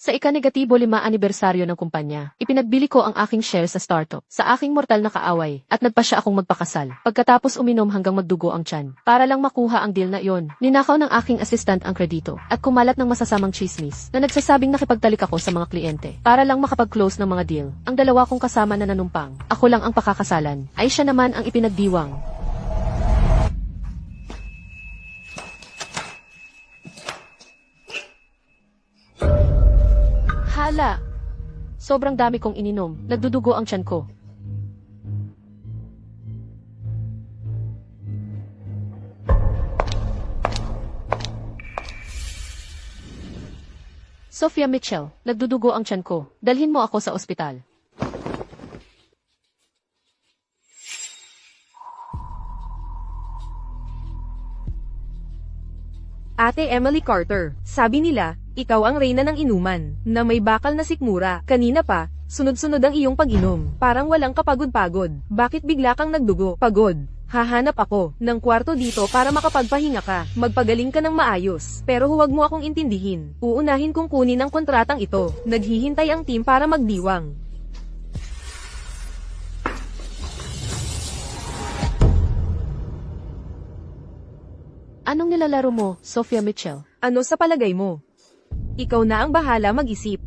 Sa ika-5 anibersaryo ng kumpanya, ipinagbili ko ang aking share sa startup sa aking mortal na kaaway at nagpa siya akong magpakasal. Pagkatapos uminom hanggang magdugo ang tiyan. Para lang makuha ang deal na iyon, ninakaw ng aking assistant ang kredito at kumalat ng masasamang chismis na nagsasabing nakipagtalik ako sa mga kliyente para lang makapag-close ng mga deal. Ang dalawa kong kasama na nanumpang, ako lang ang pakakasalan, ay siya naman ang ipinagdiwang. Hala! Sobrang dami kong ininom, nagdudugo ang tiyan ko. Sophia Mitchell, nagdudugo ang tiyan ko. Dalhin mo ako sa ospital. Ate Emily Carter, sabi nila, ikaw ang reyna ng inuman, na may bakal na sikmura. Kanina pa, sunod-sunod ang iyong pag-inom. Parang walang kapagod-pagod. Bakit bigla kang nagdugo? Pagod. Hahanap ako ng kwarto dito para makapagpahinga ka. Magpagaling ka ng maayos. Pero huwag mo akong intindihin. Uunahin kong kunin ang kontratang ito. Naghihintay ang team para magdiwang. Anong nilalaro mo, Sophia Mitchell? Ano sa palagay mo? Ikaw na ang bahala mag-isip.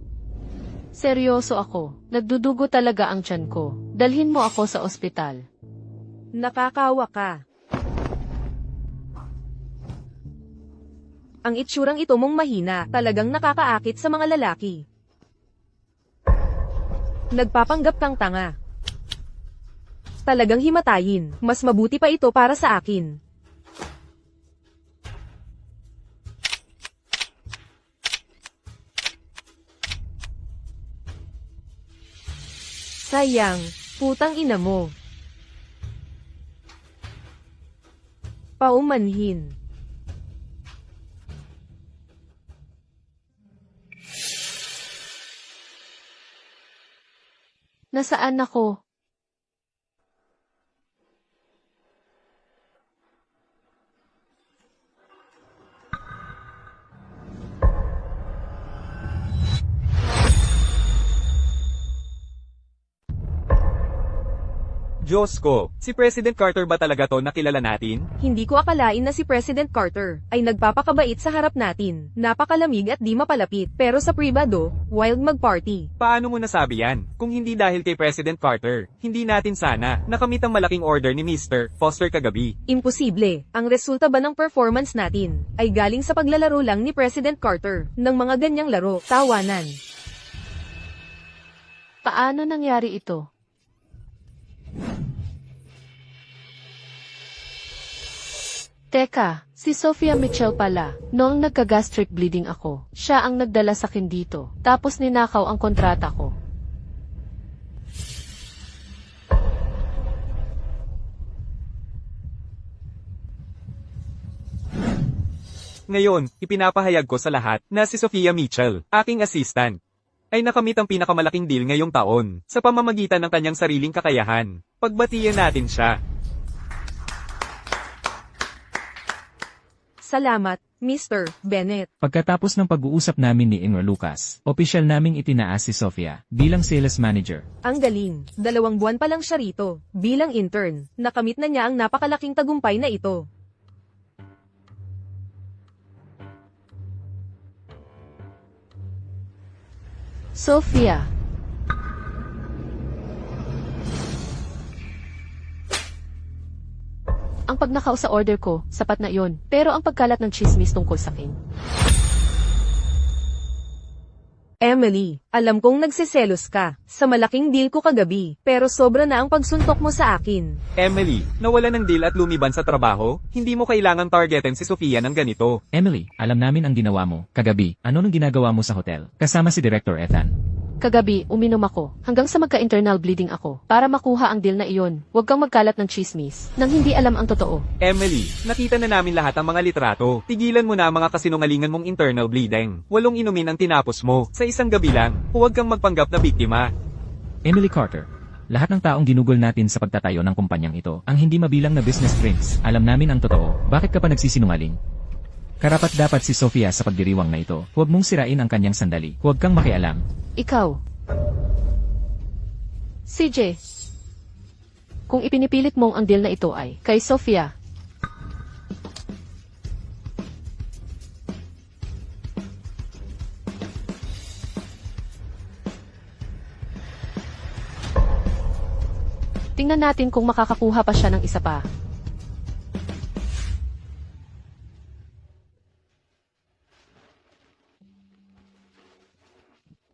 Seryoso ako. Nagdudugo talaga ang tiyan ko. Dalhin mo ako sa ospital. Nakakawa ka. Ang itsurang ito mong mahina, talagang nakakaakit sa mga lalaki. Nagpapanggap kang tanga. Talagang himatayin, mas mabuti pa ito para sa akin. Sayang, putang ina mo. Paumanhin. Nasaan ako? Diyos ko, si President Carter ba talaga to na kilala natin? Hindi ko akalain na si President Carter ay nagpapakabait sa harap natin. Napakalamig at di mapalapit. Pero sa pribado, wild mag-party. Paano mo nasabi yan? Kung hindi dahil kay President Carter, hindi natin sana nakamit ang malaking order ni Mr. Foster kagabi. Imposible. Ang resulta ba ng performance natin ay galing sa paglalaro lang ni President Carter ng mga ganyang laro, tawanan. Paano nangyari ito? Teka, si Sophia Mitchell pala. Noong nagka-gastric bleeding ako, siya ang nagdala sa akin dito. Tapos ninakaw ang kontrata ko. Ngayon, ipinapahayag ko sa lahat na si Sophia Mitchell, aking assistant, ay nakamit ang pinakamalaking deal ngayong taon sa pamamagitan ng kanyang sariling kakayahan. Pagbatiyan natin siya. Salamat, Mr. Bennett. Pagkatapos ng pag-uusap namin ni Ingrid Lucas, opisyal naming itinaas si Sophia bilang sales manager. Ang galing. 2 buwan pa lang siya rito. Bilang intern, nakamit na niya ang napakalaking tagumpay na ito. Sophia. Ang pagnakaw sa order ko, sapat na yon. Pero ang pagkalat ng chismis tungkol sa akin. Emily, alam kong nagsiselos ka sa malaking deal ko kagabi, pero sobra na ang pagsuntok mo sa akin. Emily, nawala ng deal at lumiban sa trabaho? Hindi mo kailangan targetin si Sophia ng ganito. Emily, alam namin ang ginawa mo. Kagabi, ano nang ginagawa mo sa hotel? Kasama si Director Ethan. Kagabi, uminom ako, hanggang sa magka-internal bleeding ako, para makuha ang deal na iyon. Huwag kang magkalat ng chismis, nang hindi alam ang totoo. Emily, nakita na namin lahat ang mga litrato. Tigilan mo na ang mga kasinungalingan mong internal bleeding. 8 inumin ang tinapos mo, sa isang gabi lang. Huwag kang magpanggap na biktima. Emily Carter, lahat ng taong ginugol natin sa pagtatayo ng kumpanyang ito, ang hindi mabilang na business drinks. Alam namin ang totoo, bakit ka pa nagsisinungaling? Karapat-dapat si Sofia sa pagdiriwang na ito. Huwag mong sirain ang kanyang sandali. Huwag kang makialam. Ikaw. CJ. Kung ipinipilit mong ang deal na ito ay kay Sofia. Tingnan natin kung makakakuha pa siya ng isa pa.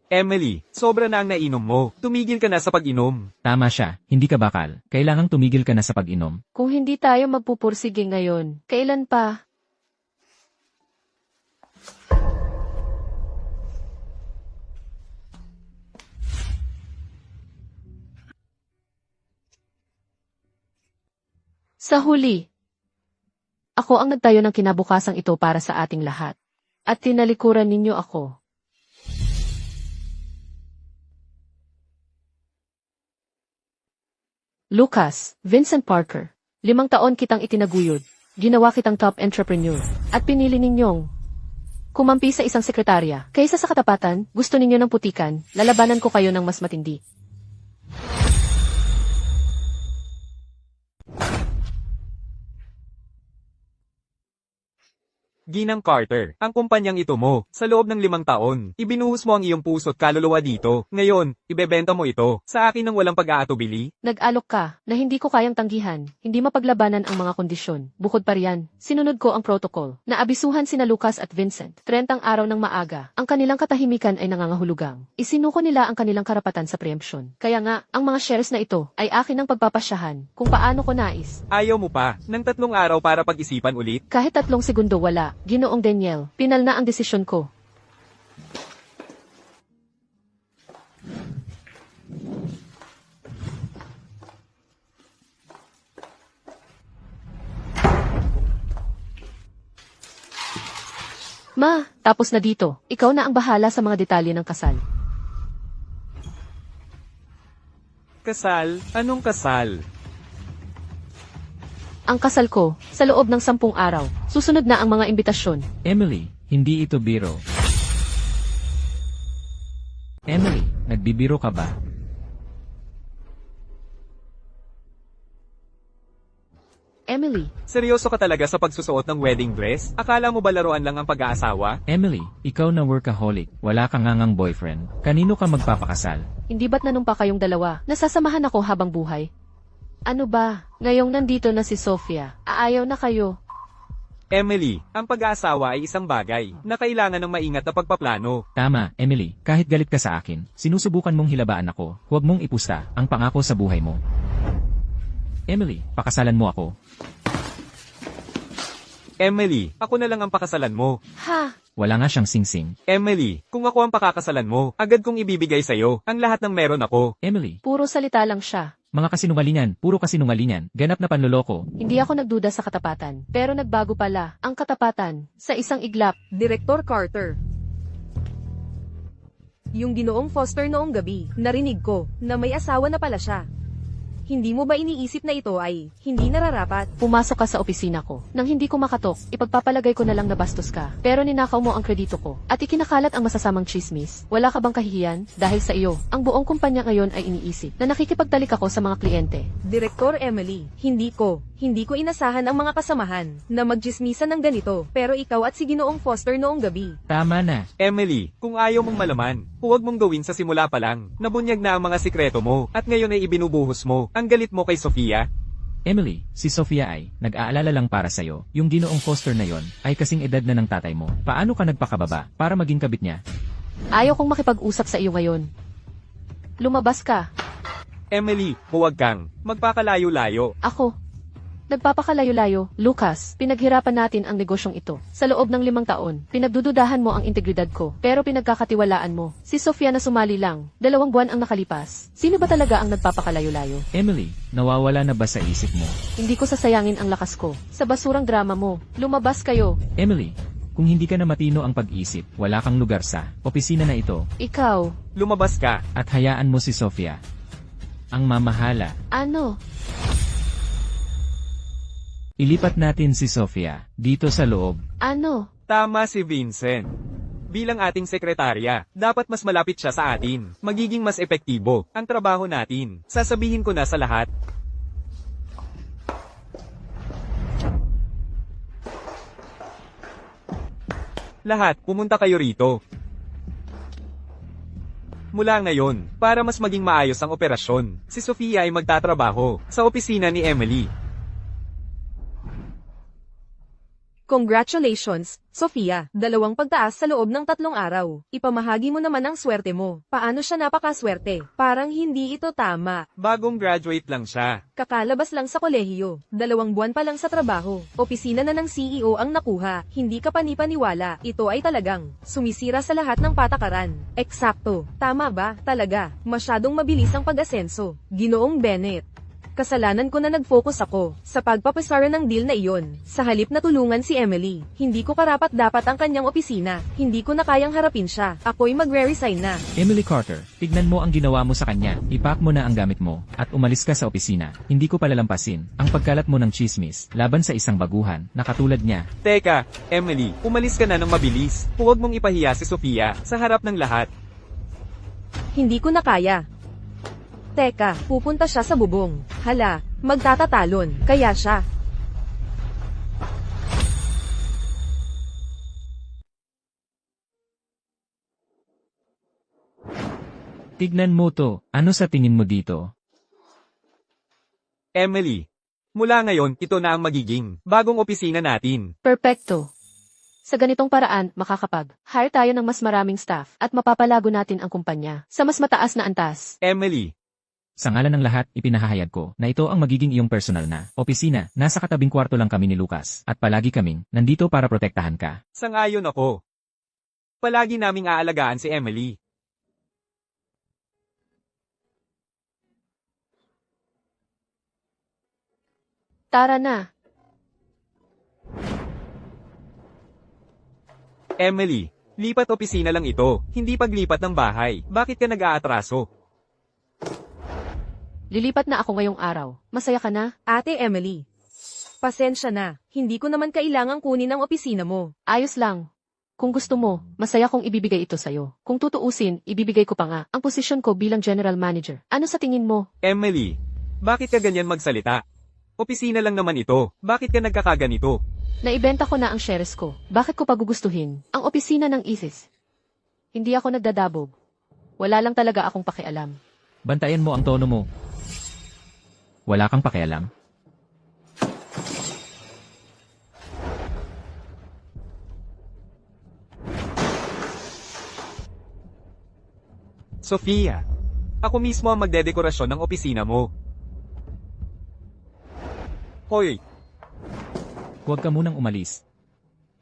Emily, sobra na ang nainom mo. Tumigil ka na sa pag-inom. Tama siya, hindi ka bakal. Kailangang tumigil ka na sa pag-inom. Kung hindi tayo magpupursige ngayon, kailan pa? Sa huli, ako ang nagtayo ng kinabukasang ito para sa ating lahat. At tinalikuran ninyo ako. Lucas, Vincent Parker, 5 taon kitang itinaguyod, ginawa kitang top entrepreneur, at pinili ninyong kumampi sa isang sekretarya. Kaysa sa katapatan, gusto ninyo ng putikan, lalabanan ko kayo ng mas matindi. Ginang Carter, ang kumpanyang ito mo, sa loob ng 5 taon, ibinuhos mo ang iyong puso't kaluluwa dito. Ngayon, ibebenta mo ito, sa akin ng walang pag-aatubili. Nag-alok ka, na hindi ko kayang tanggihan, hindi mapaglabanan ang mga kondisyon. Bukod pa riyan, sinunod ko ang protocol, naabisuhan sina Lucas at Vincent, 30 araw ng maaga, ang kanilang katahimikan ay nangangahulugang. Isinuko nila ang kanilang karapatan sa preemption. Kaya nga, ang mga shares na ito, ay akin ng pagpapasyahan, kung paano ko nais. Ayaw mo pa, ng 3 araw para pag-isipan ulit? Kahit 3 segundo wala, Ginoong Daniel, pinal na ang desisyon ko. Ma, tapos na dito. Ikaw na ang bahala sa mga detalye ng kasal. Kasal? Anong kasal? Ang kasal ko, sa loob ng 10 araw. Susunod na ang mga imbitasyon. Emily, hindi ito biro. Emily, nagbibiro ka ba? Emily, Seryoso ka talaga sa pagsusuot ng wedding dress? Akala mo ba laruan lang ang pag-aasawa? Emily, ikaw na workaholic. Wala kang ngangang boyfriend. Kanino ka magpapakasal? hindi ba't nanumpa kayong dalawa? Nasasamahan ako habang buhay? Ano ba? Ngayong nandito na si Sofia, aayaw na kayo. Emily, ang pag-aasawa ay isang bagay na kailangan ng maingat na pagpaplano. Tama, Emily, kahit galit ka sa akin, sinusubukan mong hilabaan ako. Huwag mong ipusta ang pangako sa buhay mo. Emily, pakasalan mo ako. Emily, ako na lang ang pakasalan mo. Ha? Wala nga siyang singsing. Emily, kung ako ang pakakasalan mo, agad kong ibibigay sa'yo ang lahat ng meron ako. Emily, Puro salita lang siya. mga kasinungalingan, puro kasinungalingan, ganap na panloloko. Hindi ako nagduda sa katapatan, pero nagbago pala ang katapatan sa isang iglap. Direktor Carter. Yung Ginoong Foster noong gabi, narinig ko na may asawa na pala siya. Hindi mo ba iniisip na ito ay hindi nararapat? Pumasok ka sa opisina ko. Nang hindi ko makatok, ipagpapalagay ko na lang na bastos ka. Pero ninakaw mo ang kredito ko. At ikinakalat ang masasamang chismis. Wala ka bang kahihiyan? Dahil sa iyo, ang buong kumpanya ngayon ay iniisip na nakikipagtalik ako sa mga kliyente. Direktor Emily, hindi ko inasahan ang mga kasamahan na magchismisan ng ganito. Pero ikaw at si Ginoong Foster noong gabi. Tama na. Emily, kung ayaw mong malaman, huwag mong gawin sa simula pa lang. Nabunyag na ang mga sikreto mo, at ngayon ay ibinubuhos mo. Ang galit mo kay Sofia? Emily, si Sofia ay nag-aalala lang para sa'yo. Yung Ginoong Foster na yon ay kasing edad na ng tatay mo. Paano ka nagpakababa para maging kabit niya? Ayaw kong makipag-usap sa iyo ngayon. Lumabas ka. Emily, huwag kang magpakalayo-layo. Ako. Nagpapakalayo-layo, Lucas, pinaghirapan natin ang negosyong ito. Sa loob ng 5 taon, pinagdududahan mo ang integridad ko, pero pinagkakatiwalaan mo. Si Sofia na sumali lang, 2 buwan ang nakalipas. Sino ba talaga ang nagpapakalayo-layo? Emily, nawawala na ba sa isip mo? Hindi ko sasayangin ang lakas ko. Sa basurang drama mo, lumabas kayo. Emily, kung hindi ka na matino ang pag-isip, wala kang lugar sa opisina na ito. Ikaw, Lumabas ka. At hayaan mo si Sofia ang mamahala. ano? Ilipat natin si Sofia dito sa loob. Ano? Tama si Vincent. Bilang ating sekretarya, dapat mas malapit siya sa atin. Magiging mas epektibo ang trabaho natin. Sasabihin ko na sa lahat. Lahat, pumunta kayo rito. Mula ngayon, para mas maging maayos ang operasyon, si Sofia ay magtatrabaho sa opisina ni Emily. Congratulations, Sofia. 2 pagtaas sa loob ng 3 araw. Ipamahagi mo naman ang swerte mo. Paano siya napakaswerte? Parang hindi ito tama. Bagong graduate lang siya. Kakalabas lang sa kolehiyo. 2 buwan pa lang sa trabaho. Opisina na ng CEO ang nakuha. Hindi ka panipaniwala. Ito ay talagang sumisira sa lahat ng patakaran. Eksakto. Tama ba? Talaga. Masyadong mabilis ang pag-asenso. Ginoong Bennett. Kasalanan ko na nag-focus ako sa pagpapasara ng deal na iyon. Sa halip na tulungan si Emily, hindi ko karapat-dapat ang kanyang opisina. Hindi ko na kayang harapin siya. Ako'y magre-resign na. Emily Carter, tignan mo ang ginawa mo sa kanya. Ipack mo na ang gamit mo, at umalis ka sa opisina. Hindi ko palalampasin ang pagkalat mo ng chismis laban sa isang baguhan na katulad niya. Teka, Emily, umalis ka na ng mabilis. Huwag mong ipahiya si Sofia sa harap ng lahat. Hindi ko na kaya. Teka, pupunta siya sa bubong. Hala, magtatatalon. Kaya siya. Tignan mo to, ano sa tingin mo dito? Emily, mula ngayon, ito na ang magiging bagong opisina natin. Perpekto. Sa ganitong paraan, makakapag-hire tayo ng mas maraming staff at mapapalago natin ang kumpanya sa mas mataas na antas. Emily, Sa ngalan ng lahat, ipinahahayag ko na ito ang magiging iyong personal na opisina. Nasa katabing kwarto lang kami ni Lucas at palagi kaming nandito para protektahan ka. sang-ayon ako. Palagi naming aalagaan si Emily. Tara na. Emily, lipat opisina lang ito, hindi paglipat ng bahay. Bakit ka nag-aatraso? Lilipat na ako ngayong araw. Masaya ka na? Ate Emily. Pasensya na. Hindi ko naman kailangang kunin ang opisina mo. Ayos lang. Kung gusto mo, masaya kong ibibigay ito sa'yo. Kung tutuusin, ibibigay ko pa nga ang posisyon ko bilang general manager. Ano sa tingin mo? Emily, bakit ka ganyan magsalita? Opisina lang naman ito. Bakit ka nagkakaganito? Naibenta ko na ang shares ko. Bakit ko pagugustuhin ang opisina ng ISIS? Hindi ako nagdadabog. Wala lang talaga akong pakialam. Bantayan mo ang tono mo. Wala kang pakialam. Sofia, ako mismo ang magdedekorasyon ng opisina mo. Hoy, Huwag ka munang umalis.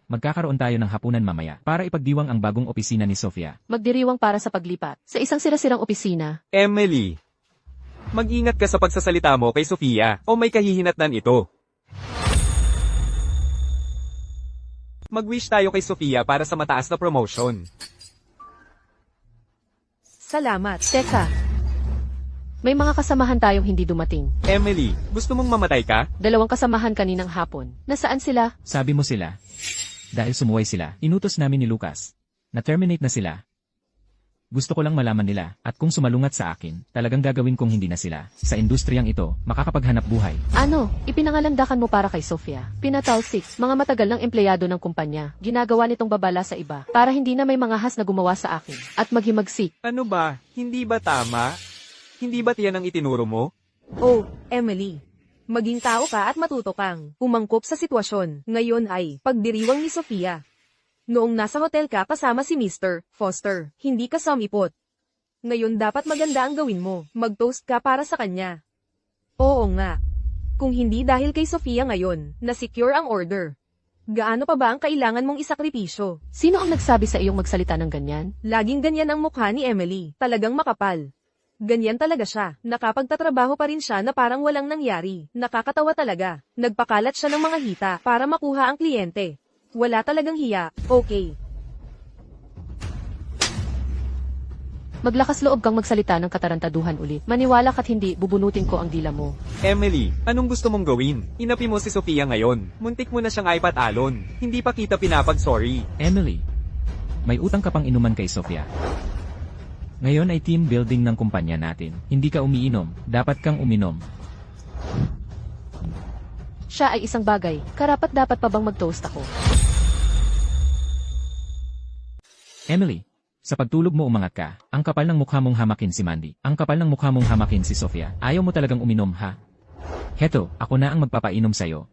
Magkakaroon tayo ng hapunan mamaya para ipagdiwang ang bagong opisina ni Sofia. Magdiriwang para sa paglipat sa isang sirasirang opisina. Emily, mag-ingat ka sa pagsasalita mo kay Sofia o may kahihinatnan ito. Mag-wish tayo kay Sofia para sa mataas na promotion. Salamat. Teka. May mga kasamahan tayong hindi dumating. Emily, gusto mong mamatay ka? 2 kasamahan kaninang hapon. Nasaan sila? Sabi mo sila. Dahil sumuway sila, inutos namin ni Lucas. Na-terminate na sila. Gusto ko lang malaman nila, at kung sumalungat sa akin, talagang gagawin kong hindi na sila. Sa industriyang ito, makakapaghanap buhay. Ano? Ipinangalandakan mo para kay Sofia. Pinatalsik, mga matagal ng empleyado ng kumpanya. Ginagawa nitong babala sa iba, para hindi na may mga has na gumawa sa akin. At maghimagsik. Ano ba? Hindi ba tama? Hindi ba tiyan ang itinuro mo? Oh, Emily. Maging tao ka at matuto kang umangkop sa sitwasyon. Ngayon ay pagdiriwang ni Sofia. Noong nasa hotel ka kasama si Mr. Foster, hindi ka sumipot. Ngayon dapat maganda ang gawin mo. Mag-toast ka para sa kanya. Oo nga. Kung hindi dahil kay Sofia ngayon, na-secure ang order. Gaano pa ba ang kailangan mong isakripisyo? Sino ang nagsabi sa iyong magsalita ng ganyan? Laging ganyan ang mukha ni Emily. Talagang makapal. Ganyan talaga siya. Nakapagtatrabaho pa rin siya na parang walang nangyari. Nakakatawa talaga. Nagpakalat siya ng mga hita para makuha ang kliyente. Wala talagang hiya. Okay. Maglakas loob kang magsalita ng katarantaduhan ulit. Maniwala ka't hindi, bubunutin ko ang dila mo. Emily, anong gusto mong gawin? Inapi mo si Sofia ngayon. Muntik mo na siyang ipatalon. Hindi pa kita pinapag-sorry. Emily, may utang ka pang inuman kay Sofia. Ngayon ay team building ng kumpanya natin. Hindi ka umiinom, dapat kang uminom. Siya ay isang bagay. Karapat-dapat pa bang mag-toast ako? Emily, sa pagtulog mo umangat ka. Ang kapal ng mukha mong hamakin si Mandy. Ang kapal ng mukha mong hamakin si Sofia. Ayaw mo talagang uminom, ha? Heto, ako na ang magpapainom sa'yo.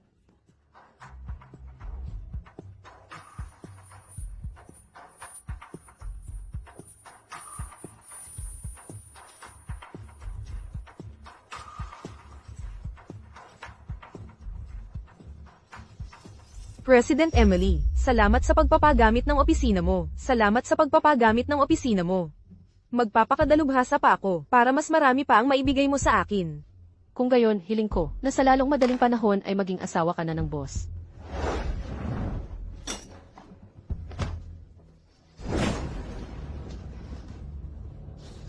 President Emily, salamat sa pagpapagamit ng opisina mo. Salamat sa pagpapagamit ng opisina mo. Magpapakadalubhasa pa ako para mas marami pa ang maibigay mo sa akin. Kung gayon, hiling ko na sa lalong madaling panahon ay maging asawa ka na ng boss.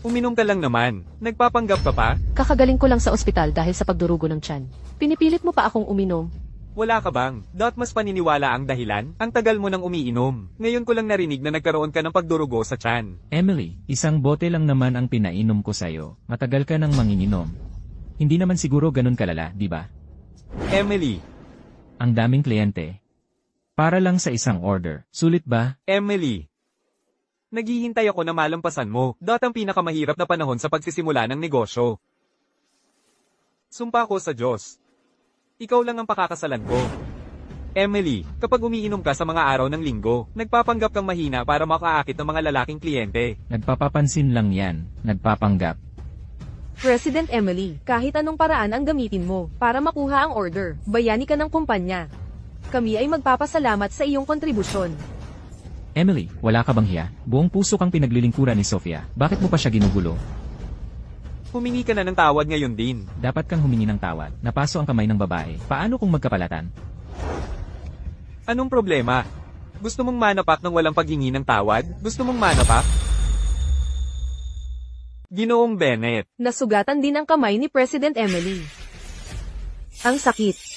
Uminom ka lang naman. Nagpapanggap ka pa? Kakagaling ko lang sa ospital dahil sa pagdurugo ng tiyan. Pinipilit mo pa akong uminom. Wala ka bang? Mas paniniwala ang dahilan? Ang tagal mo nang umiinom. Ngayon ko lang narinig na nagkaroon ka ng pagdurugo sa tiyan. Emily, isang bote lang naman ang pinainom ko sa'yo. Matagal ka nang manginginom. Hindi naman siguro ganun kalala, di ba? Emily, Ang daming kliyente. Para lang sa isang order. Sulit ba? Emily. Naghihintay ako na malampasan mo. Ang pinakamahirap na panahon sa pagsisimula ng negosyo. Sumpa ko sa Diyos. Ikaw lang ang pakakasalan ko. Emily, kapag umiinom ka sa mga araw ng linggo, nagpapanggap kang mahina para makaakit ng mga lalaking kliyente. Nagpapapansin lang yan. Nagpapanggap. President Emily, kahit anong paraan ang gamitin mo para makuha ang order, bayani ka ng kumpanya. Kami ay magpapasalamat sa iyong kontribusyon. Emily, wala ka bang hiya? Buong puso kang pinaglilingkuran ni Sofia. Bakit mo pa siya ginugulo? Humingi ka na ng tawad ngayon din. Dapat kang humingi ng tawad. Napaso ang kamay ng babae. Paano kung magkapalatan? Anong problema? Gusto mong manapak ng walang paghingi ng tawad? Gusto mong manapak? Ginoong Bennett. Nasugatan din ang kamay ni President Emily. Ang sakit.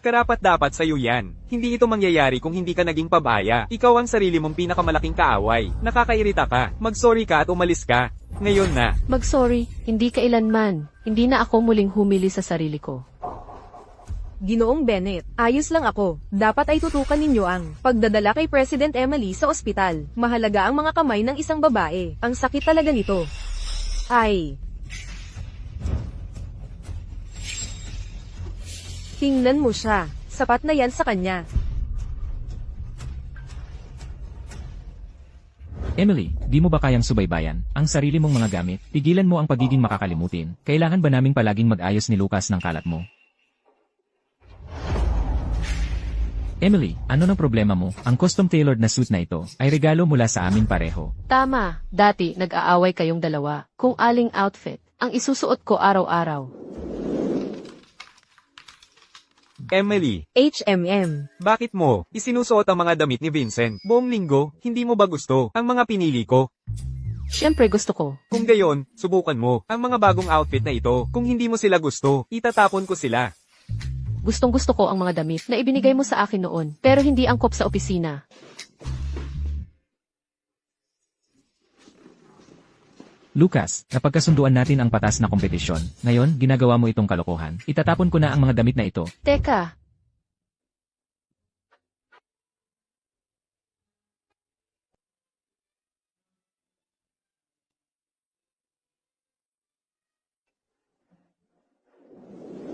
Karapat-dapat sa'yo yan. Hindi ito mangyayari kung hindi ka naging pabaya. Ikaw ang sarili mong pinakamalaking kaaway. Nakakairita ka. Mag-sorry ka at umalis ka. Ngayon na. Mag-sorry, hindi kailanman. Hindi na ako muling humili sa sarili ko. Ginoong Bennett, ayos lang ako. Dapat ay tutukan ninyo ang pagdadala kay President Emily sa ospital. Mahalaga ang mga kamay ng isang babae. Ang sakit talaga nito. Ay. Tingnan mo siya. Sapat na yan sa kanya. Emily, di mo ba kayang subaybayan ang sarili mong mga gamit? Pigilan mo ang pagiging makakalimutin. Kailangan ba naming palaging mag-ayos ni Lucas ng kalat mo? Emily, ano ng problema mo? Ang custom-tailored na suit na ito ay regalo mula sa amin pareho. Tama, dati nag-aaway kayong dalawa. Kung aling outfit ang isusuot ko araw-araw. Emily, HMM. bakit mo isinusuot ang mga damit ni Vincent? Buong linggo, hindi mo ba gusto ang mga pinili ko? Siyempre gusto ko. Kung gayon, subukan mo ang mga bagong outfit na ito. Kung hindi mo sila gusto, itatapon ko sila. Gustong gusto ko ang mga damit na ibinigay mo sa akin noon, pero hindi angkop sa opisina. Lucas, napagkasunduan natin ang patas na kompetisyon. Ngayon, ginagawa mo itong kalokohan. Itatapon ko na ang mga damit na ito. Teka,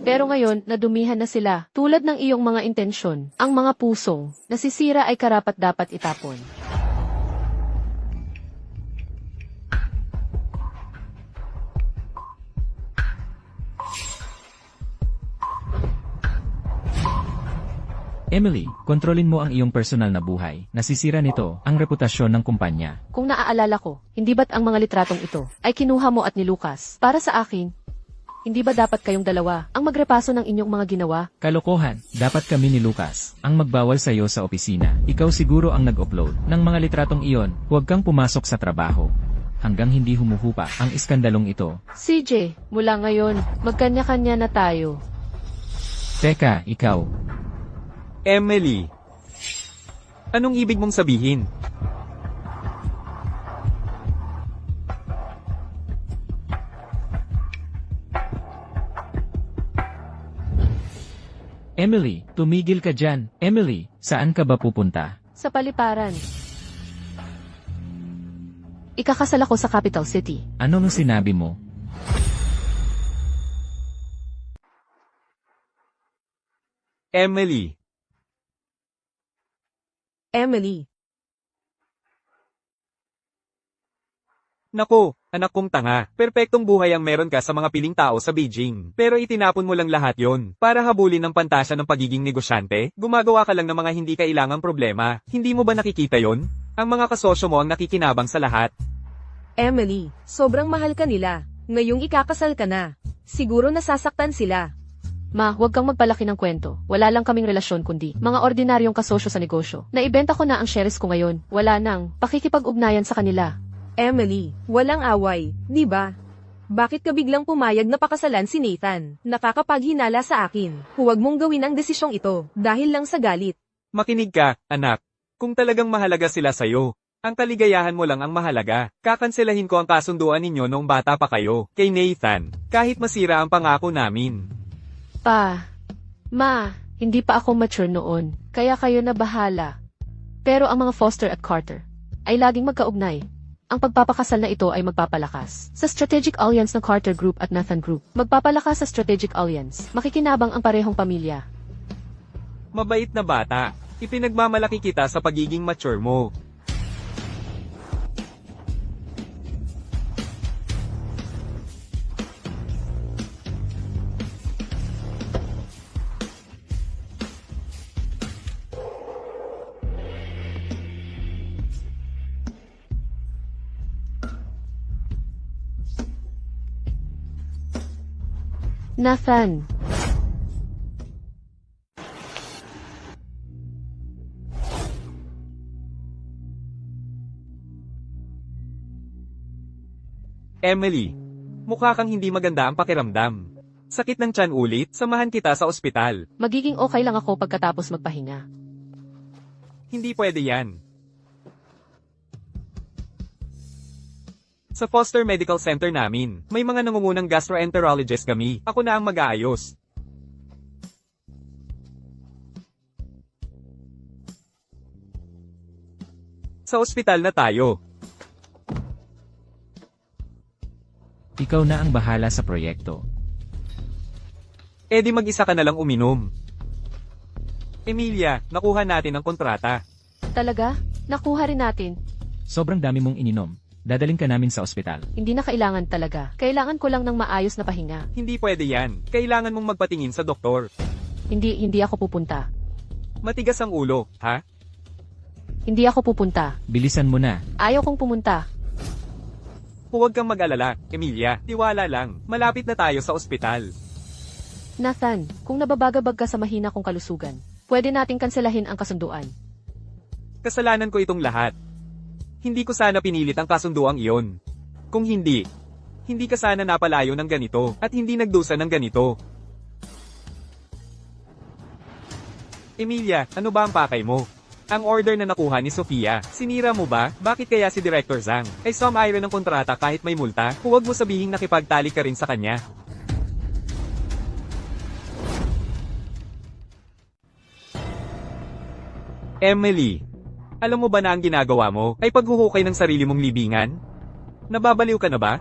pero ngayon, nadumihan na sila. Tulad ng iyong mga intensyon, ang mga pusong nasisira ay karapat-dapat itapon. Emily, kontrolin mo ang iyong personal na buhay. Nasisira nito ang reputasyon ng kumpanya. Kung naaalala ko, hindi ba't ang mga litratong ito ay kinuha mo at ni Lucas para sa akin? Hindi ba dapat kayong dalawa ang magrepaso ng inyong mga ginawa? Kalokohan, dapat kami ni Lucas ang magbawal sa iyo sa opisina. Ikaw siguro ang nag-upload ng mga litratong iyon. Huwag kang pumasok sa trabaho. Hanggang hindi humuhupa ang iskandalong ito. CJ, mula ngayon, magkanya-kanya na tayo. Teka, ikaw. Emily. Anong ibig mong sabihin? Emily, tumigil ka dyan. Emily, saan ka ba pupunta? Sa paliparan. Ikakasal ako sa capital city. Ano nung sinabi mo? Emily. Emily. Nako, anak kong tanga. Perpektong buhay ang meron ka sa mga piling tao sa Beijing. Pero itinapon mo lang lahat yon para habulin ng pantasya ng pagiging negosyante. Gumagawa ka lang ng mga hindi kailangang problema. Hindi mo ba nakikita yon? Ang mga kasosyo mo ang nakikinabang sa lahat. Emily, sobrang mahal ka nila. Ngayong ikakasal ka na. Siguro nasasaktan sila. Ma, huwag kang magpalaki ng kwento. Wala lang kaming relasyon kundi mga ordinaryong kasosyo sa negosyo. Naibenta ko na ang shares ko ngayon. Wala nang pakikipag-ugnayan sa kanila. Emily, walang away, di ba? Bakit ka biglang pumayag na pakasalan si Nathan? Nakakapaghinala sa akin. Huwag mong gawin ang desisyong ito dahil lang sa galit. Makinig ka, anak. Kung talagang mahalaga sila sa'yo, ang kaligayahan mo lang ang mahalaga. Kakanselahin ko ang kasunduan ninyo noong bata pa kayo, kay Nathan, kahit masira ang pangako namin. Ma, hindi pa ako mature noon, kaya kayo na bahala. Pero ang mga Foster at Carter ay laging magkaugnay. Ang pagpapakasal na ito ay magpapalakas sa Strategic Alliance ng Carter Group at Nathan Group. Magpapalakas sa Strategic Alliance. Makikinabang ang parehong pamilya. Mabait na bata. Ipinagmamalaki kita sa pagiging mature mo. Nathan. Emily, mukha kang hindi maganda ang pakiramdam. Sakit ng tiyan ulit, samahan kita sa ospital. Magiging okay lang ako pagkatapos magpahinga. Hindi pwede yan. Sa Foster Medical Center namin, may mga nangungunang gastroenterologist kami. Ako na ang mag-aayos. Sa ospital na tayo. Ikaw na ang bahala sa proyekto. Eh di mag-isa ka na lang uminom. Emilia, nakuha natin ang kontrata. Talaga? Nakuha rin natin. Sobrang dami mong ininom. Dadaling ka namin sa ospital. Hindi na kailangan talaga. Kailangan ko lang ng maayos na pahinga. Hindi pwede yan. Kailangan mong magpatingin sa doktor. Hindi ako pupunta. Matigas ang ulo, ha? Hindi ako pupunta. Bilisan mo na. Ayaw kong pumunta. Huwag kang mag-alala, Emilia. Tiwala lang. Malapit na tayo sa ospital. Nathan, kung nababagabag ka sa mahina kong kalusugan, pwede nating kanselahin ang kasunduan. Kasalanan ko itong lahat. Hindi ko sana pinilit ang kasunduang iyon. Kung hindi ka sana napalayo ng ganito, at hindi nagdusa ng ganito. Emilia, ano ba ang pakay mo? Ang order na nakuha ni Sofia, sinira mo ba? Bakit kaya si Director Zhang ay sum-iron ng kontrata kahit may multa? Huwag mo sabihing nakipagtalik ka rin sa kanya. Emily, alam mo ba na ang ginagawa mo ay paghuhukay ng sarili mong libingan? Nababaliw ka na ba?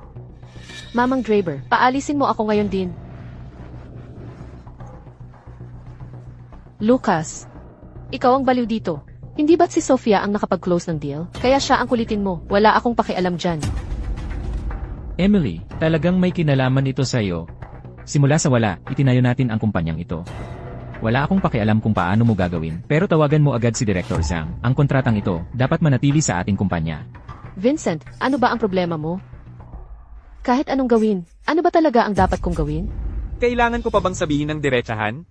Mamang Draper, paalisin mo ako ngayon din. Lucas, ikaw ang baliw dito. Hindi ba't si Sofia ang nakapag-close ng deal? Kaya siya ang kulitin mo. Wala akong pakialam dyan. Emily, talagang may kinalaman ito sa iyo. Simula sa wala, itinayo natin ang kumpanyang ito. Wala akong pakialam kung paano mo gagawin, pero tawagan mo agad si Director Zhang. Ang kontratang ito, dapat manatili sa ating kumpanya. Vincent, ano ba ang problema mo? Kahit anong gawin, ano ba talaga ang dapat kong gawin? Kailangan ko pa bang sabihin ng diretsahan?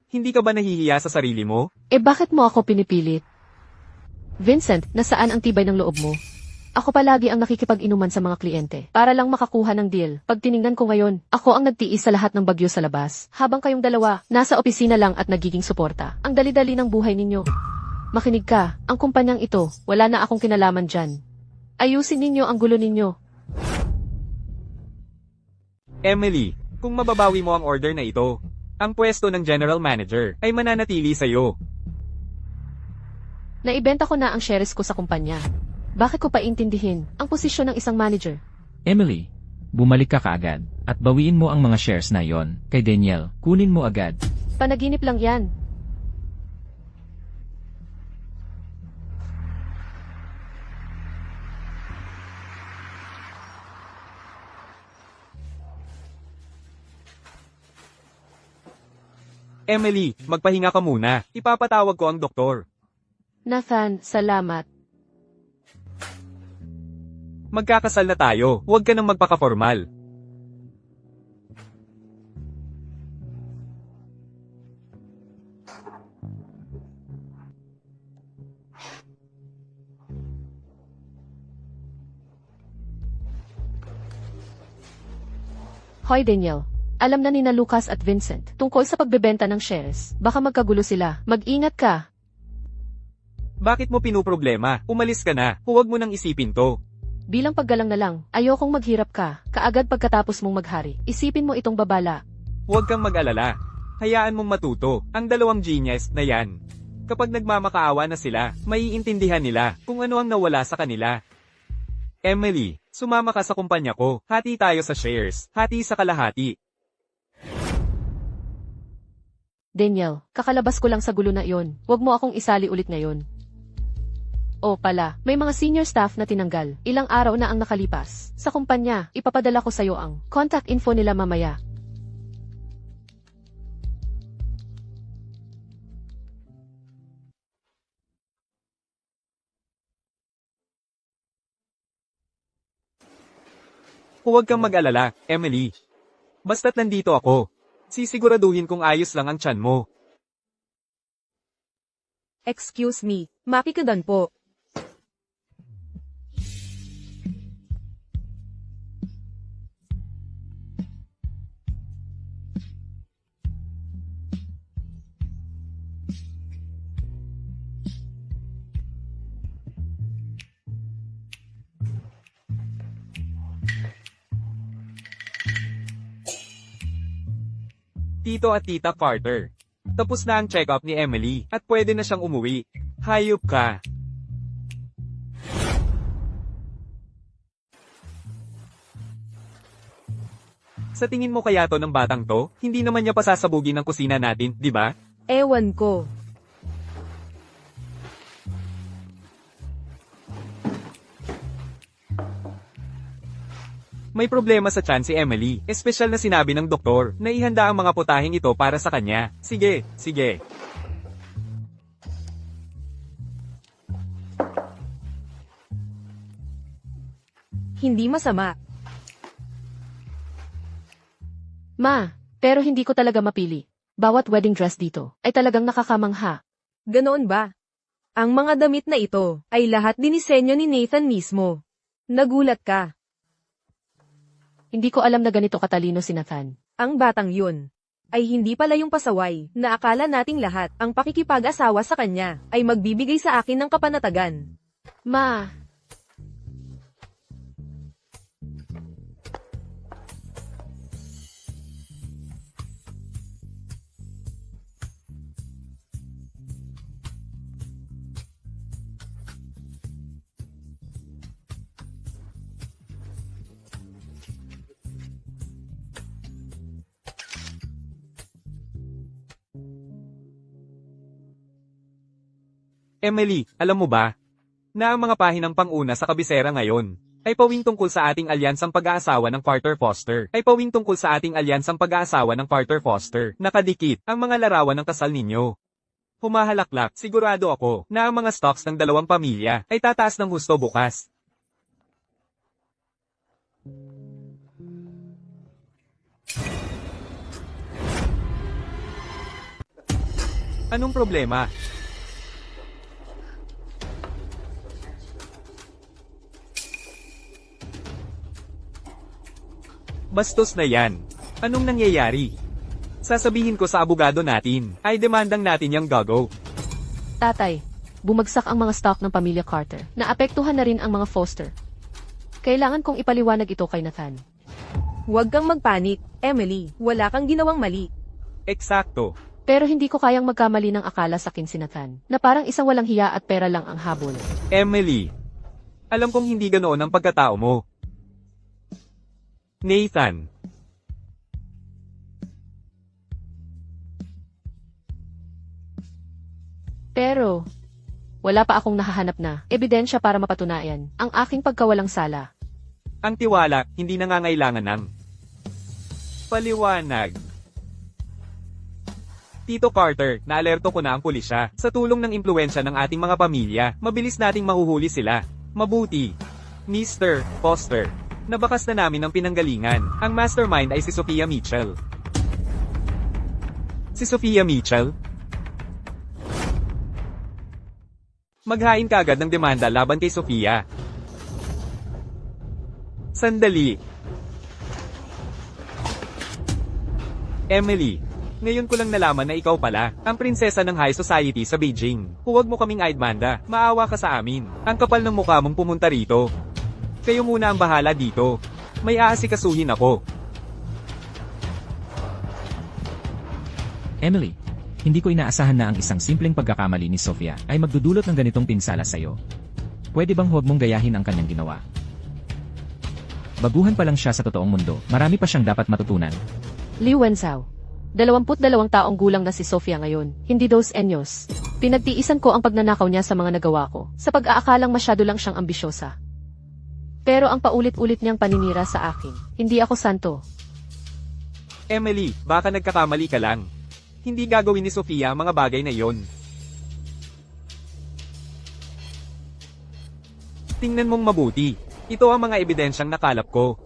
Hindi ka ba nahihiya sa sarili mo? Bakit mo ako pinipilit? Vincent, nasaan ang tibay ng loob mo? Ako palagi ang nakikipag-inuman sa mga kliyente para lang makakuha ng deal. Pag tiningnan ko ngayon, ako ang nagtiis sa lahat ng bagyo sa labas. Habang kayong dalawa, nasa opisina lang at nagiging suporta. Ang dali-dali ng buhay ninyo. Makinig ka, ang kumpanyang ito, wala na akong kinalaman dyan. Ayusin ninyo ang gulo ninyo. Emily, kung mababawi mo ang order na ito, ang pwesto ng general manager ay mananatili sa'yo. Naibenta ko na ang shares ko sa kumpanya. Bakit ko pa intindihin ang posisyon ng isang manager? Emily, bumalik ka kaagad at bawiin mo ang mga shares na yon kay Daniel. Kunin mo agad. Panaginip lang yan. Emily, magpahinga ka muna. Ipapatawag ko ang doktor. Nathan, salamat. Magkakasal na tayo, huwag ka nang magpaka-formal. Hoy Daniel, alam na nina Lucas at Vincent tungkol sa pagbebenta ng shares. Baka magkagulo sila. Mag-ingat ka. Bakit mo pinuproblema? Umalis ka na, huwag mo nang isipin to. Bilang paggalang na lang, ayokong maghirap ka. Kaagad pagkatapos mong maghari, isipin mo itong babala. Huwag kang mag-alala. Hayaan mong matuto, ang dalawang genius na yan. Kapag nagmamakaawa na sila, maiintindihan nila kung ano ang nawala sa kanila. Emily, sumama ka sa kumpanya ko. Hati tayo sa shares, hati sa kalahati. Daniel, kakalabas ko lang sa gulo na iyon. Huwag mo akong isali ulit ngayon. O pala, may mga senior staff na tinanggal. Ilang araw na ang nakalipas. Sa kumpanya, ipapadala ko sa'yo ang contact info nila mamaya. Huwag kang mag-alala, Emily. Basta't nandito ako. Sisiguraduhin kong ayos lang ang tiyan mo. Excuse me, makikadan po. Tito at Tita Carter. Tapos na ang check-up ni Emily at pwede na siyang umuwi. Hayop ka. Sa tingin mo kaya to ng batang to, hindi naman niya pasasabugin ng kusina natin, di ba? Ewan ko. May problema sa tiyan si Emily. Espesyal na sinabi ng doktor na ihanda ang mga putahing ito para sa kanya. Sige, sige. Hindi masama. Ma, pero hindi ko talaga mapili. Bawat wedding dress dito ay talagang nakakamangha. Ganoon ba? Ang mga damit na ito ay lahat dinisenyo ni Nathan mismo. Nagulat ka. Hindi ko alam na ganito katalino si Nathan. Ang batang yun ay hindi pala yung pasaway na akala nating lahat ang pakikipag-asawa sa kanya ay magbibigay sa akin ng kapanatagan. Ma, Emily, alam mo ba, na ang mga pahinang pang-una sa kabisera ngayon, ay pawing tungkol sa ating alyansang pag-aasawa ng Carter Foster. Nakadikit ang mga larawan ng kasal ninyo. Humahalaklak, sigurado ako, na ang mga stocks ng dalawang pamilya ay tataas ng husto bukas. Anong problema? Bastos na yan. Anong nangyayari? Sasabihin ko sa abogado natin, ay demandang natin yung gago. Tatay, bumagsak ang mga stock ng pamilya Carter. Naapektuhan na rin ang mga Foster. Kailangan kong ipaliwanag ito kay Nathan. Huwag kang magpanik, Emily. Wala kang ginawang mali. Eksakto. Pero hindi ko kayang magkamali ng akala sa akin si Nathan, na parang isang walang hiya at pera lang ang habol. Emily. Alam kong hindi ganoon ang pagkatao mo. Nathan. Pero, wala pa akong nahahanap na ebidensya para mapatunayan ang aking pagkawalang sala. Ang tiwala, hindi nangangailangan ng paliwanag. Tito Carter, naalerto ko na ang pulisya. Sa tulong ng impluensya ng ating mga pamilya, mabilis nating mahuhuli sila. Mabuti. Mr. Foster. Nabakas na namin ang pinanggalingan. Ang mastermind ay si Sophia Mitchell. Si Sophia Mitchell? Maghain ka agad ng demanda laban kay Sophia. Sandali. Emily, ngayon ko lang nalaman na ikaw pala, ang prinsesa ng high society sa Beijing. Huwag mo kaming aidmanda, maawa ka sa amin. Ang kapal ng mukha mong pumunta rito. Kayo muna ang bahala dito. May aasikasuhin ako. Emily, hindi ko inaasahan na ang isang simpleng pagkakamali ni Sofia ay magdudulot ng ganitong pinsala sa'yo. Pwede bang huwag mong gayahin ang kanyang ginawa? Baguhan pa lang siya sa totoong mundo, marami pa siyang dapat matutunan. Li Wenzhao. 22 taong gulang na si Sofia ngayon, hindi 2 anyos. Pinagtiisan ko ang pagnanakaw niya sa mga nagawa ko, sa pag-aakalang masyado lang siyang ambisyosa. Pero ang paulit-ulit niyang paninira sa akin, hindi ako santo. Emily, baka nagkakamali ka lang. Hindi gagawin ni Sophia ang mga bagay na iyon. Tingnan mong mabuti. Ito ang mga ebidensyang nakalap ko.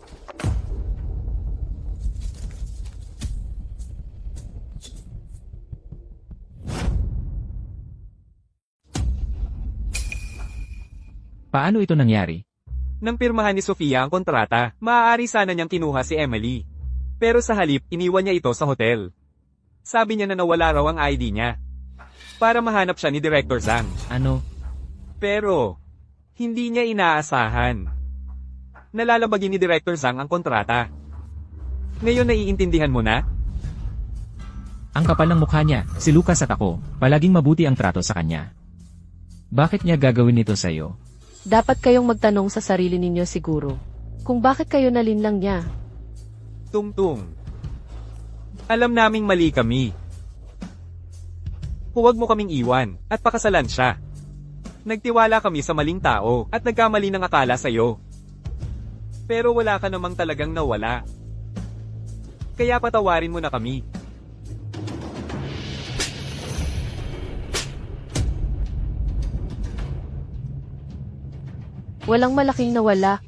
Paano ito nangyari? Nang pirmahan ni Sophia ang kontrata, maaari sana niyang kinuha si Emily. Pero sa halip, iniwan niya ito sa hotel. Sabi niya na nawala raw ang ID niya. Para mahanap siya ni Director Zhang. Ano? Pero, hindi niya inaasahan. Nalalabagin ni Director Zhang ang kontrata. Ngayon naiintindihan mo na? Ang kapal ng mukha niya, si Lucas at ako, palaging mabuti ang trato sa kanya. Bakit niya gagawin ito sa'yo? Dapat kayong magtanong sa sarili ninyo siguro, kung bakit kayo nalinlang niya. Tungtung. Alam naming mali kami. Huwag mo kaming iwan, at pakasalan siya. Nagtiwala kami sa maling tao, at nagkamali ng akala sa'yo. Pero wala ka namang talagang nawala. Kaya patawarin mo na kami. Walang malaking nawala.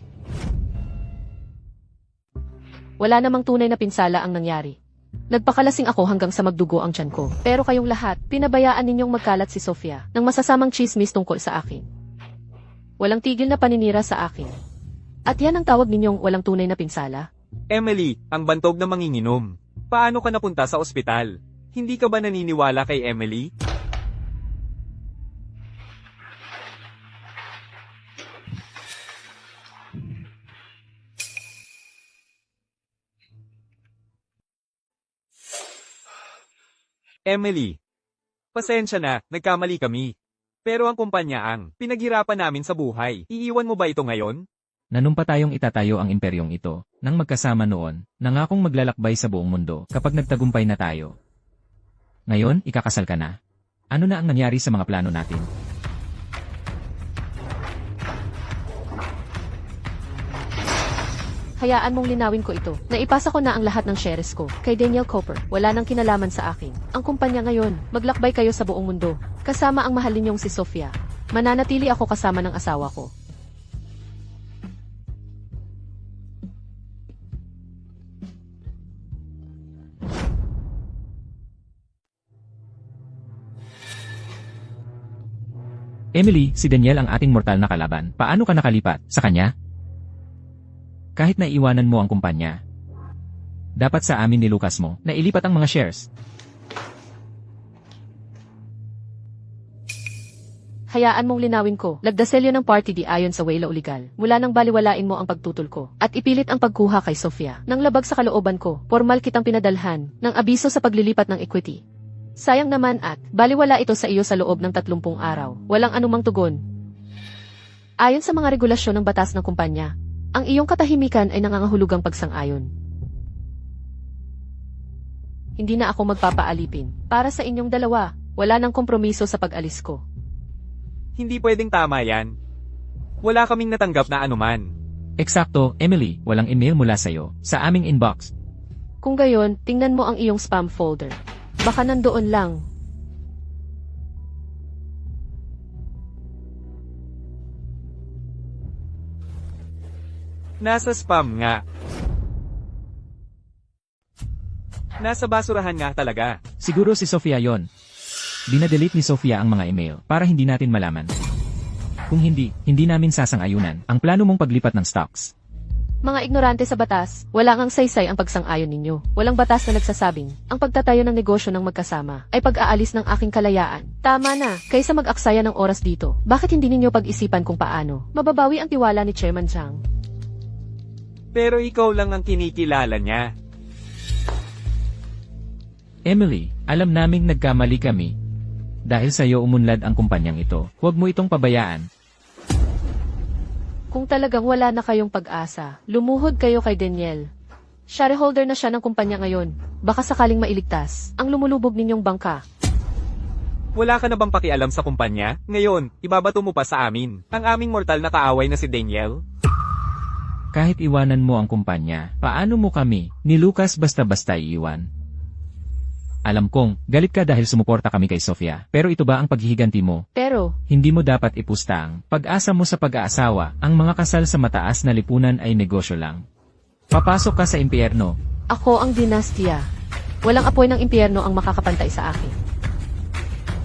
Wala namang tunay na pinsala ang nangyari. Nagpakalasing ako hanggang sa magdugo ang tiyan ko. Pero kayong lahat, pinabayaan ninyong magkalat si Sofia ng masasamang chismis tungkol sa akin. Walang tigil na paninira sa akin. At yan ang tawag ninyong walang tunay na pinsala? Emily, ang bantog na manginginom. Paano ka napunta sa ospital? Hindi ka ba naniniwala kay Emily? Emily, pasensya na, nagkamali kami. Pero ang kumpanya ang pinaghirapan namin sa buhay. Iiwan mo ba ito ngayon? Nanumpa tayong itatayo ang imperyong ito, nang magkasama noon, nangakong maglalakbay sa buong mundo kapag nagtagumpay na tayo. Ngayon, ikakasal ka na. Ano na ang nangyari sa mga plano natin? Hayaan mong linawin ko ito. Naipasa ko na ang lahat ng shares ko kay Daniel Cooper. Wala nang kinalaman sa akin. Ang kumpanya ngayon, maglakbay kayo sa buong mundo. Kasama ang mahal ninyong si Sofia. Mananatili ako kasama ng asawa ko. Emily, si Daniel ang ating mortal na kalaban. Paano ka nakalipat sa kanya? Kahit na iwanan mo ang kumpanya. Dapat sa amin ni Lucas mo na ilipat ang mga shares. Hayaan mong linawin ko, lagdaselyo ng party di ayon sa way legal. Mula nang baliwalain mo ang pagtutol ko, at ipilit ang pagkuha kay Sofia. Nang labag sa kalooban ko, formal kitang pinadalhan, ng abiso sa paglilipat ng equity. Sayang naman at, baliwala ito sa iyo sa loob ng 30 araw. Walang anumang tugon. Ayon sa mga regulasyon ng batas ng kumpanya, ang iyong katahimikan ay nangangahulugang pagsang-ayon. Hindi na ako magpapaalipin. Para sa inyong dalawa, wala nang kompromiso sa pag-alis ko. Hindi pwedeng tama yan. Wala kaming natanggap na anuman. Eksakto, Emily, walang email mula sa'yo sa aming inbox. Kung gayon, tingnan mo ang iyong spam folder. Baka nandoon lang. Nasa spam nga. Nasa basurahan nga talaga. Siguro si Sofia yon. Dinadelete ni Sofia ang mga email para hindi natin malaman. Kung hindi namin sasang-ayunan ang plano mong paglipat ng stocks. Mga ignorante sa batas, wala ngang saysay ang pagsang-ayon ninyo. Walang batas na nagsasabing, ang pagtatayo ng negosyo ng magkasama ay pag-aalis ng aking kalayaan. Tama na, kaysa mag-aksaya ng oras dito. Bakit hindi ninyo pag-isipan kung paano mababawi ang tiwala ni Chairman Zhang? Pero ikaw lang ang kinikilala niya. Emily, alam naming nagkamali kami. Dahil sa iyo umunlad ang kumpanyang ito, huwag mo itong pabayaan. Kung talagang wala na kayong pag-asa, lumuhod kayo kay Daniel. Shareholder na siya ng kumpanya ngayon. Baka sakaling mailigtas ang lumulubog ninyong bangka. Wala ka na bang pakialam sa kumpanya? Ngayon, ibabato mo pa sa amin. Ang aming mortal na kaaway na si Daniel? Kahit iwanan mo ang kumpanya, paano mo kami ni Lucas basta-basta iiwan? Alam kong, galit ka dahil sumuporta kami kay Sofia. Pero ito ba ang paghihiganti mo? Pero, Hindi mo dapat ipusta ang pag-asa mo sa pag-aasawa. Ang mga kasal sa mataas na lipunan ay negosyo lang. Papasok ka sa impyerno. ako ang dinastya. Walang apoy ng impyerno ang makakapantay sa akin.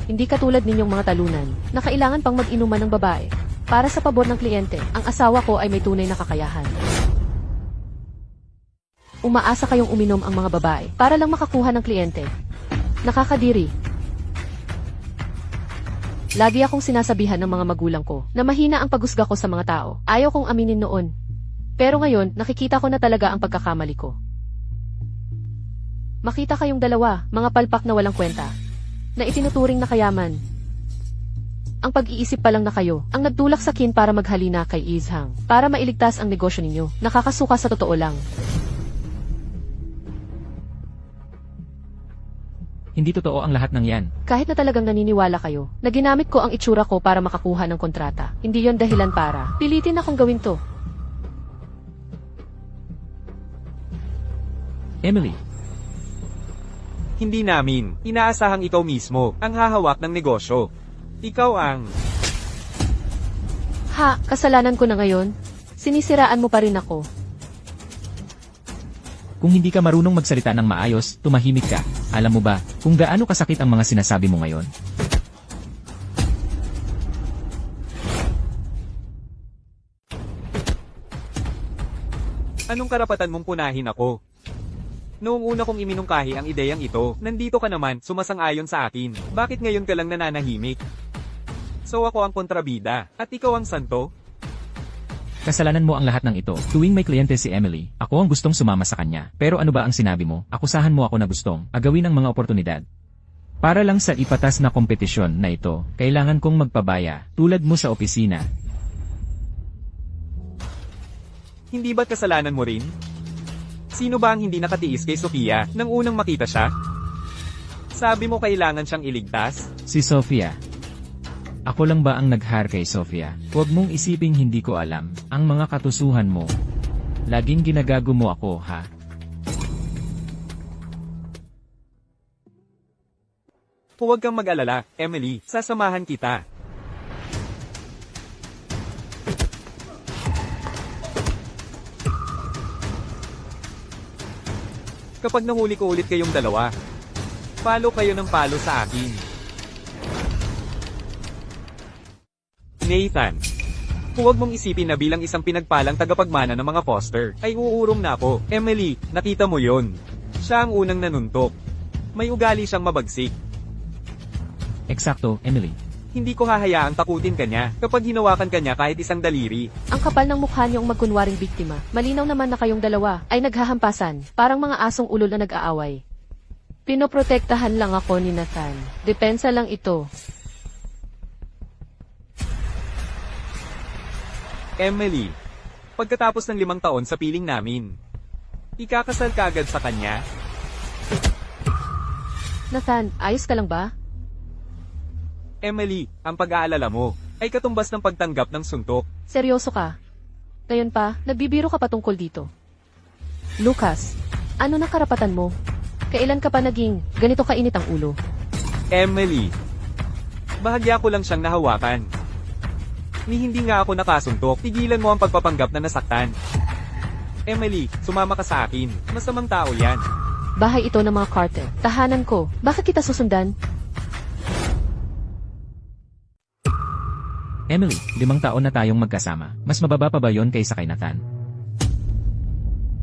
Hindi katulad ninyong mga talunan, na kailangan pang mag-inuman ng babae. Para sa pabor ng kliyente, ang asawa ko ay may tunay na kakayahan. Umaasa kayong uminom ang mga babae para lang makakuha ng kliyente. Nakakadiri. Lagi akong sinasabihan ng mga magulang ko na mahina ang paghusga ko sa mga tao. Ayaw kong aminin noon. Pero ngayon, nakikita ko na talaga ang pagkakamali ko. Makita kayong dalawa, mga palpak na walang kwenta, na itinuturing na kayaman. Ang pag-iisip pa lang na kayo, ang nagtulak sa kin para maghalina kay Izhang, para mailigtas ang negosyo ninyo, nakakasuka sa totoo lang. Hindi totoo ang lahat ng yan. Kahit na talagang naniniwala kayo, na ginamit ko ang itsura ko para makakuha ng kontrata, hindi yon dahilan para pilitin akong gawin to. Emily, Hindi namin. Inaasahang ikaw mismo ang hahawak ng negosyo. Ikaw ang... Ha, kasalanan ko na ngayon? Sinisiraan mo pa rin ako. kung hindi ka marunong magsalita ng maayos, tumahimik ka. Alam mo ba, kung gaano kasakit ang mga sinasabi mo ngayon? Anong karapatan mong punahin ako? Noong una kong iminungkahi ang ideyang ito, nandito ka naman, sumasang-ayon sa akin. Bakit ngayon ka lang nananahimik? So ako ang kontrabida, at ikaw ang santo? Kasalanan mo ang lahat ng ito. Tuwing may kliyente si Emily, ako ang gustong sumama sa kanya. Pero ano ba ang sinabi mo? Akusahan mo ako na gustong agawin ang mga oportunidad. Para lang sa ipatas na kompetisyon na ito, kailangan kong magpabaya, tulad mo sa opisina. Hindi ba't kasalanan mo rin? Sino ba ang hindi nakatiis kay Sofia nang unang makita siya? Sabi mo kailangan siyang iligtas? Si Sofia. Ako lang ba ang nag-hire kay Sofia? Huwag mong isiping hindi ko alam ang mga katusuhan mo. Laging ginagago mo ako, ha? Huwag kang mag-alala, Emily, sasamahan kita. Kapag nahuli ko ulit kayong dalawa, palo kayo ng palo sa akin. Nathan. Huwag mong isipin na bilang isang pinagpalang tagapagmana ng mga Foster, ay uurong na ako. Emily, nakita mo yon. Siya ang unang nanuntok. May ugali siyang mabagsik. Eksakto, Emily. Hindi ko hahayaang takutin kanya kapag hinawakan kanya kahit isang daliri. Ang kapal ng mukha niyong magkunwaring biktima. Malinaw naman na kayong dalawa ay naghahampasan, parang mga asong ulol na nag-aaway. Pinoprotektahan lang ako ni Nathan. Depensa lang ito. Emily, pagkatapos ng 5 taon sa piling namin, ikakasal ka agad sa kanya? Nathan, ayos ka lang ba? Emily, ang pag-aalala mo ay katumbas ng pagtanggap ng suntok. Seryoso ka? Ngayon pa, nagbibiro ka pa tungkol dito. Lucas, ano na karapatan mo? Kailan ka pa naging ganito kainit ang ulo? Emily, bahagya ko lang siyang nahawakan. Ni hindi nga ako nakasuntok, tigilan mo ang pagpapanggap na nasaktan. Emily, sumama ka sa akin. Masamang tao yan. Bahay ito ng mga Carter. Tahanan ko. Bakit kita susundan? Emily, 5 taon na tayong magkasama. Mas mababa pa ba yon kaysa kay Nathan?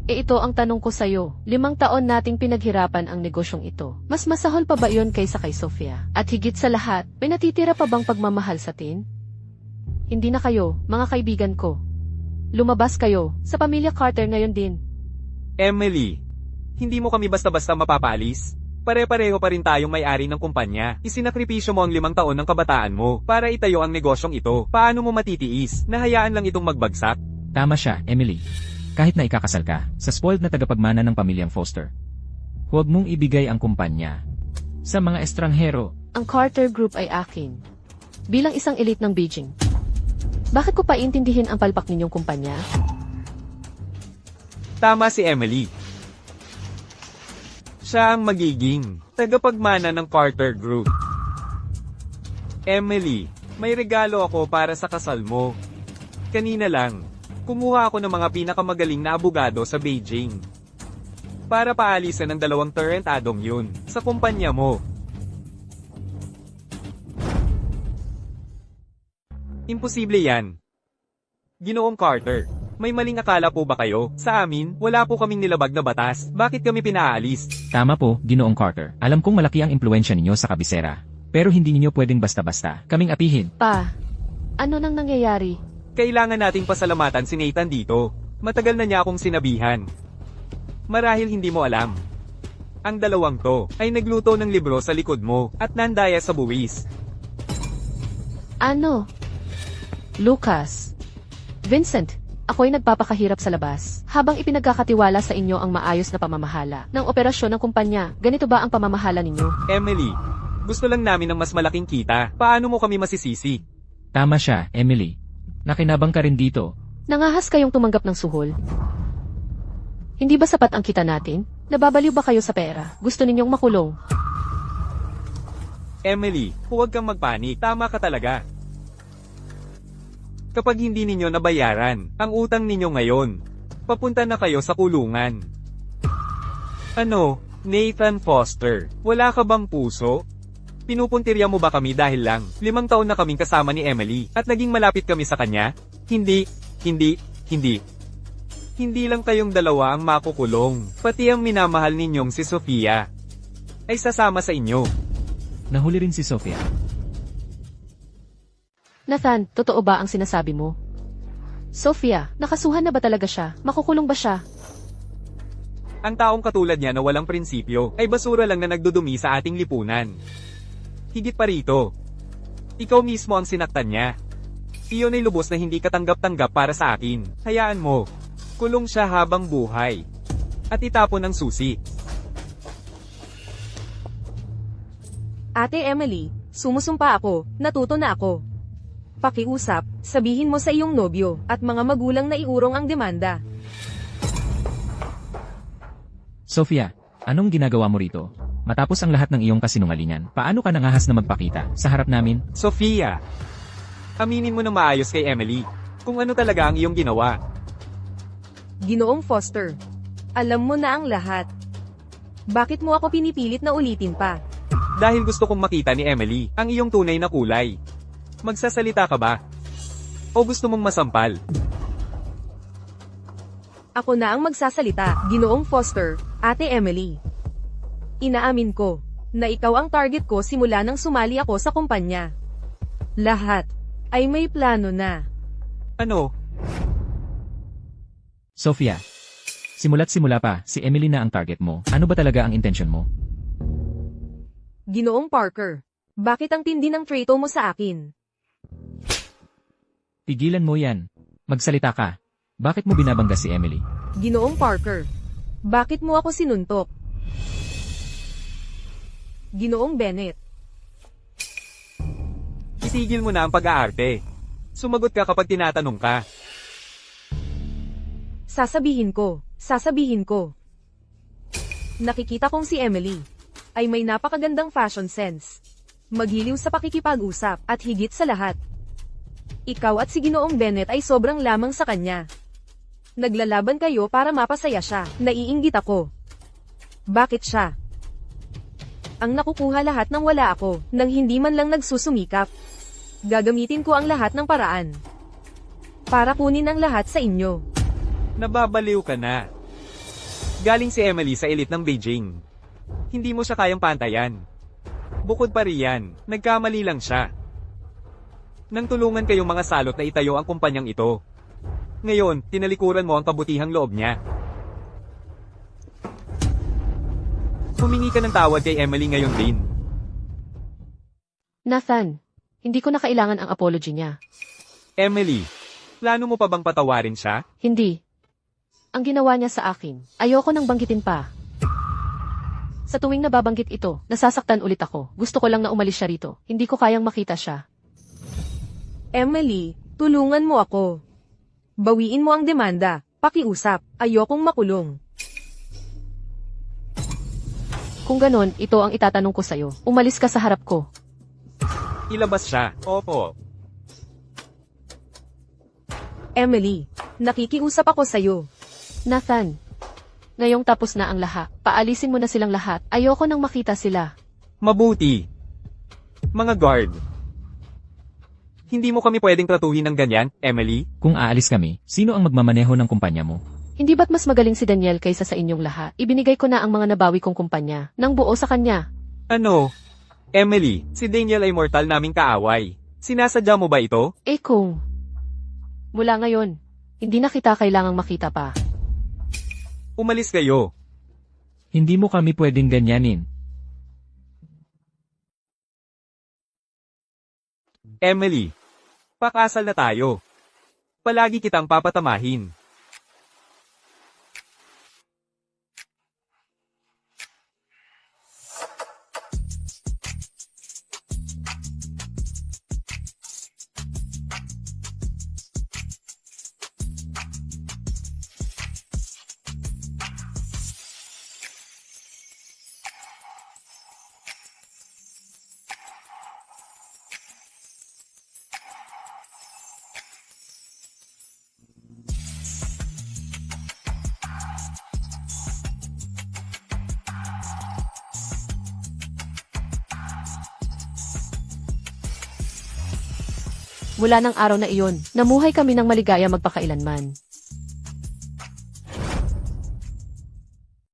Ito ang tanong ko sa'yo. 5 taon nating pinaghirapan ang negosyong ito. Mas masahol pa ba yon kaysa kay Sofia? At higit sa lahat, may natitira pa bang pagmamahal sa tin? Hindi na kayo, mga kaibigan ko. Lumabas kayo, sa pamilya Carter ngayon din. Emily, hindi mo kami basta-basta mapapaalis. Pare-pareho pa rin tayong may-ari ng kumpanya. Isinakripisyo mo ang 5 taon ng kabataan mo para itayo ang negosyong ito. Paano mo matitiis? Nahayaan lang itong magbagsak? Tama siya, Emily. Kahit na ikakasal ka, sa spoiled na tagapagmana ng pamilyang Foster, huwag mong ibigay ang kumpanya sa mga estranghero. Ang Carter Group ay akin. Bilang isang elite ng Beijing. Bakit ko pa intindihin ang palpak ninyong kumpanya? Tama si Emily. Siya ang magiging tagapagmana ng Carter Group. Emily, may regalo ako para sa kasal mo. Kanina lang, kumuha ako ng mga pinakamagaling na abogado sa Beijing. Para paalisan ng 2 tarantadong yun sa kumpanya mo. Imposible yan. Ginoong Carter, may maling akala po ba kayo? Sa amin, wala po kaming nilabag na batas. Bakit kami pinaalis? Tama po, Ginoong Carter. Alam kong malaki ang impluensya ninyo sa kabisera. Pero hindi ninyo pwedeng basta-basta kaming apihin. Pa, ano nang nangyayari? Kailangan nating pasalamatan si Nathan dito. Matagal na niya akong sinabihan. Marahil hindi mo alam. Ang 2 to ay nagluto ng libro sa likod mo at nandaya sa buwis. Ano? Lucas. Vincent, ako'y nagpapakahirap sa labas. Habang ipinagkakatiwala sa inyo ang maayos na pamamahala ng operasyon ng kumpanya, ganito ba ang pamamahala ninyo? Emily, gusto lang namin ng mas malaking kita. Paano mo kami masisisi? Tama siya, Emily. Nakinabang ka rin dito. Nangahas kayong tumanggap ng suhol? Hindi ba sapat ang kita natin? Nababaliw ba kayo sa pera? Gusto ninyong makulong? Emily, huwag kang magpanik. Tama ka talaga. Kapag hindi ninyo nabayaran ang utang ninyo ngayon, papunta na kayo sa kulungan. Ano, Nathan Foster, wala ka bang puso? Pinupuntirya mo ba kami dahil lang 5 taon na kaming kasama ni Emily at naging malapit kami sa kanya? Hindi. Hindi lang kayong dalawa ang makukulong, pati ang minamahal ninyong si Sofia ay sasama sa inyo. Nahuli rin si Sofia. Nathan, totoo ba ang sinasabi mo? Sofia, nakasuhan na ba talaga siya? Makukulong ba siya? Ang taong katulad niya na walang prinsipyo ay basura lang na nagdudumi sa ating lipunan. Higit pa rito, ikaw mismo ang sinaktan niya. Iyon ay lubos na hindi katanggap-tanggap para sa akin. Hayaan mo, kulong siya habang buhay. At itapon ang susi. Ate Emily, sumusumpa ako, natuto na ako. Pakiusap, sabihin mo sa iyong nobyo at mga magulang na iurong ang demanda. Sofia, anong ginagawa mo rito? Matapos ang lahat ng iyong kasinungalingan, paano ka nangahas na magpakita sa harap namin? Sofia, aminin mo na maayos kay Emily kung ano talaga ang iyong ginawa. Ginoong Foster, alam mo na ang lahat. Bakit mo ako pinipilit na ulitin pa? Dahil gusto kong makita ni Emily ang iyong tunay na kulay. Magsasalita ka ba? O gusto mong masampal? Ako na ang magsasalita, Ginoong Foster, Ate Emily. Inaamin ko, na ikaw ang target ko simula nang sumali ako sa kumpanya. Lahat, ay may plano na. Ano? Sophia, simula't simula pa, si Emily na ang target mo. Ano ba talaga ang intention mo? Ginoong Parker, bakit ang tindi ng trato mo sa akin? Tigilan mo yan. Magsalita ka. Bakit mo binabangga si Emily? Ginoong Parker, bakit mo ako sinuntok? Ginoong Bennett, Itigil mo na ang pag-aarte. Sumagot ka kapag tinatanong ka. sasabihin ko. Nakikita kong si Emily ay may napakagandang fashion sense. Maghiliw sa pakikipag-usap at higit sa lahat. Ikaw at si Ginoong Bennett ay sobrang lamang sa kanya. Naglalaban kayo para mapasaya siya. Naiinggit ako. Bakit siya? Ang nakukuha lahat ng wala ako, nang hindi man lang nagsusumikap. Gagamitin ko ang lahat ng paraan. Para kunin ang lahat sa inyo. Nababaliw ka na. Galing si Emily sa elite ng Beijing. Hindi mo siya kayang pantayan. Bukod pa riyan, nagkamali lang siya. Nang tulungan kayong mga salot na itayo ang kumpanyang ito. Ngayon, tinalikuran mo ang kabutihang loob niya. Humingi ka ng tawad kay Emily ngayon din. Nathan, hindi ko na kailangan ang apology niya. Emily, plano mo pa bang patawarin siya? Hindi. Ang ginawa niya sa akin, ayoko nang banggitin pa. Sa tuwing nababanggit ito, nasasaktan ulit ako. Gusto ko lang na umalis siya rito. Hindi ko kayang makita siya. Emily, tulungan mo ako. Bawiin mo ang demanda. Pakiusap, ayokong makulong. Kung ganon, ito ang itatanong ko sa'yo. Umalis ka sa harap ko. Ilabas siya. Opo. Emily, nakikiusap ako sa'yo. Nathan, ngayong tapos na ang lahat. Paalisin mo na silang lahat. Ayoko nang makita sila. Mabuti. Mga guard. Hindi mo kami pwedeng tratuhin ng ganyan, Emily? Kung aalis kami, sino ang magmamaneho ng kumpanya mo? Hindi ba't mas magaling si Daniel kaysa sa inyong lahat? Ibinigay ko na ang mga nabawi kong kumpanya, nang buo sa kanya. Ano? Emily, si Daniel ay mortal naming kaaway. Sinasadya mo ba ito? Eh kung... Mula ngayon, hindi na kita kailangang makita pa. Umalis kayo. Hindi mo kami pwedeng ganyanin. Emily, pakasal na tayo. Palagi kitang papatamahin. Mula ng araw na iyon, namuhay kami ng maligaya magpakailanman.